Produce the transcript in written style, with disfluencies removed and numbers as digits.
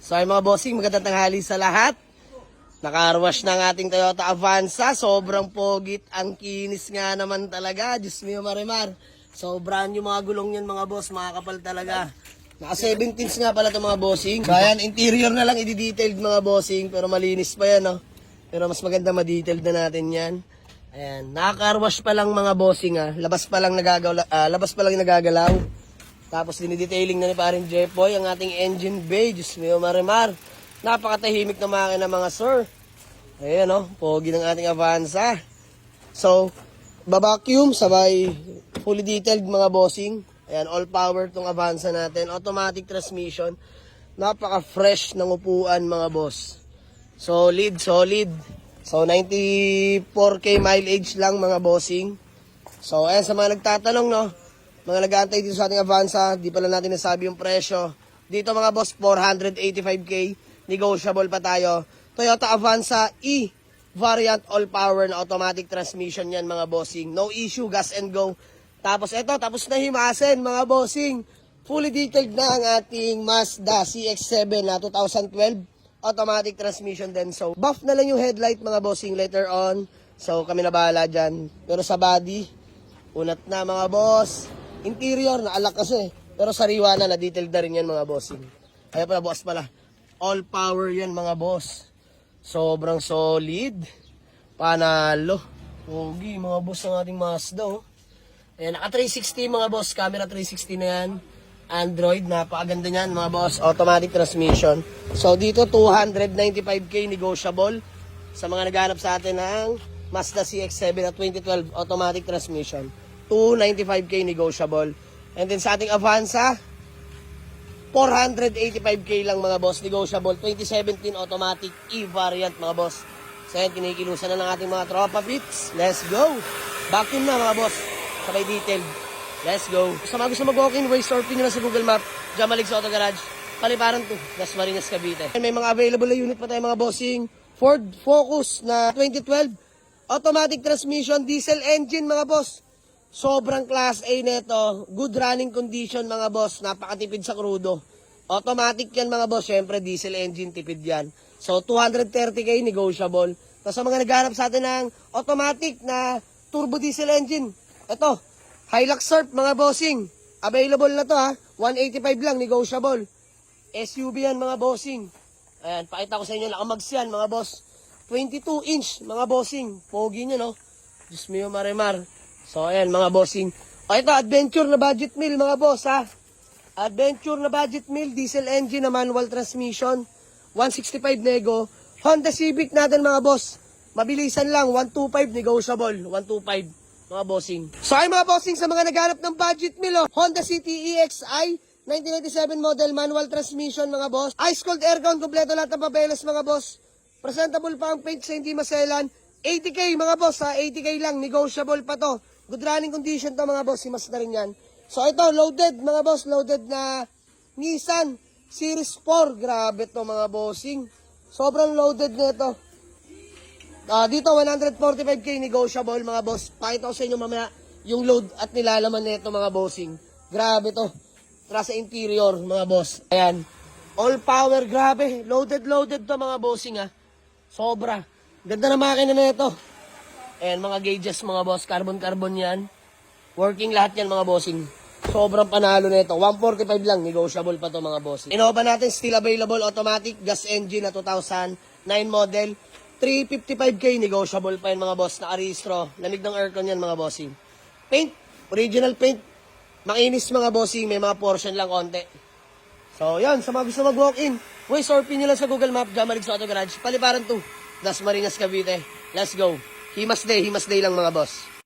So ay mga bossing, magandang tanghali sa lahat. Naka-wash na ang ating Toyota Avanza. Sobrang pogit, ang kinis nga naman talaga. Diyos mio marimar. Sobrang yung mga gulong yan mga boss, makakapal talaga. Naka 17s nga pala ito mga bossing. So ayan, interior na lang i-detailed mga bossing, pero malinis pa yan, no? Pero mas maganda ma-detailed na natin yan. Ayan, naka-wash pa lang mga bossing, ha. Labas pa lang nagagalaw. Tapos dinidetailing na ni paring Jepoy ang ating engine bay. Diyos mio marimar. Napakatahimik na makina mga sir. Ayan o, pogi ng ating Avanza. So, babacuum sabay fully detailed mga bossing. Ayan, all power tong Avanza natin. Automatic transmission. Napaka-fresh ng upuan mga boss. Solid, solid. So, 94k mileage lang mga bossing. So, ayan sa mga nagtatanong, no? Mga nag-aantay dito sa ating Avanza, di pala natin nasabi yung presyo. Dito mga boss, 485k, negotiable pa tayo. Toyota Avanza E variant all power na automatic transmission yan mga bossing. No issue, gas and go. Tapos eto, tapos na himasin mga bossing. Fully detailed na ang ating Mazda CX-7 na 2012. Automatic transmission din. So, buff na lang yung headlight mga bossing later on. So, kami na bahala dyan. Pero sa body, unat na mga boss. Interior, naalak kasi. Pero sariwa na detailed na rin yan mga bossing. Kaya pala boss pala. All power yan mga boss. Sobrang solid. Panalo. Pogi mga boss ng ating Mazda. Oh. Ayan, naka 360 mga boss. Camera 360 na yan. Android, napakaganda niyan mga boss. Automatic transmission. So dito 295k negotiable. Sa mga naghanap sa atin ng Mazda CX-7 at 2012 automatic transmission. 295k negotiable. And then sa ating Avanza, 485k lang mga boss, negotiable. 2017 automatic E-variant mga boss. So yan, kinikilusan na ng ating mga tropa pits. Let's go! Vacuum na mga boss. Sabay detailed. Let's go. Sa mga gusto mag-walk-in, way surfing nyo na sa Google Map. Jamalig sa Auto Garage. Paliparan to. Dasmariñas, Cavite. May mga available na unit pa tayo mga bossing. Ford Focus na 2012. Automatic transmission, diesel engine mga boss. Sobrang class A nito. Good running condition mga boss. Napakatipid sa krudo. Automatic yan mga boss. Syempre diesel engine, tipid yan. So 230k negotiable. Tapos sa mga naghahanap sa atin ng automatic na turbo diesel engine. Ito, Hilux Surf mga bossing. Available na to ha. 185 lang negotiable. SUV yan mga bossing. Ayan, pakita ko sa inyo. Nakamags yan mga boss. 22 inch mga bossing. Pogi nyo no. Diyos mio marimar. So, ayan, mga bossing. O, ito, adventure na budget meal, mga boss, ha? Adventure na budget meal, diesel engine na manual transmission, 165 nego. Honda Civic natin, mga boss. Mabilisan lang, 125, negotiable, 125, mga bossing. So, ay mga bossing, sa mga naghanap ng budget meal, oh, Honda City EXI, 1997 model, manual transmission, mga boss. Ice cold aircon, kompleto lahat ng papeles, mga boss. Presentable pa ang paint sa hindi maselan. 80k, mga boss, ha? 80k lang, negotiable pa to. Good running condition to mga boss, himas na rin yan. So ito, loaded mga boss, loaded na Nissan Series 4. Grabe to mga bossing. Sobrang loaded nito. Dito 145k negotiable mga boss. Pakita ko sa inyo mamaya yung load at nilalaman nito mga bossing. Grabe to. Tara sa interior mga boss. Ayan. All power, grabe. Loaded to mga bossing ha. Sobra. Ganda na makina nito. Ayan, mga gauges, mga boss. Carbon yan. Working lahat yan, mga bossing. Sobrang panalo nito. 145 lang. Negotiable pa to mga bossing. Innova natin, still available. Automatic gas engine na 2009 model. 355k. Negotiable pa yan, mga boss. Nakarehistro. Lamig ng aircon yan, mga bossing. Paint. Original paint. Makinis, mga bossing. May mga portion lang konti. So, yan. Sa mga gusto mag-walk-in, way surfing nyo lang sa Google Map. Jamalig sa Auto Garage. Paliparan to. Dasmariñas, Cavite. Let's go. Himas day lang mga boss.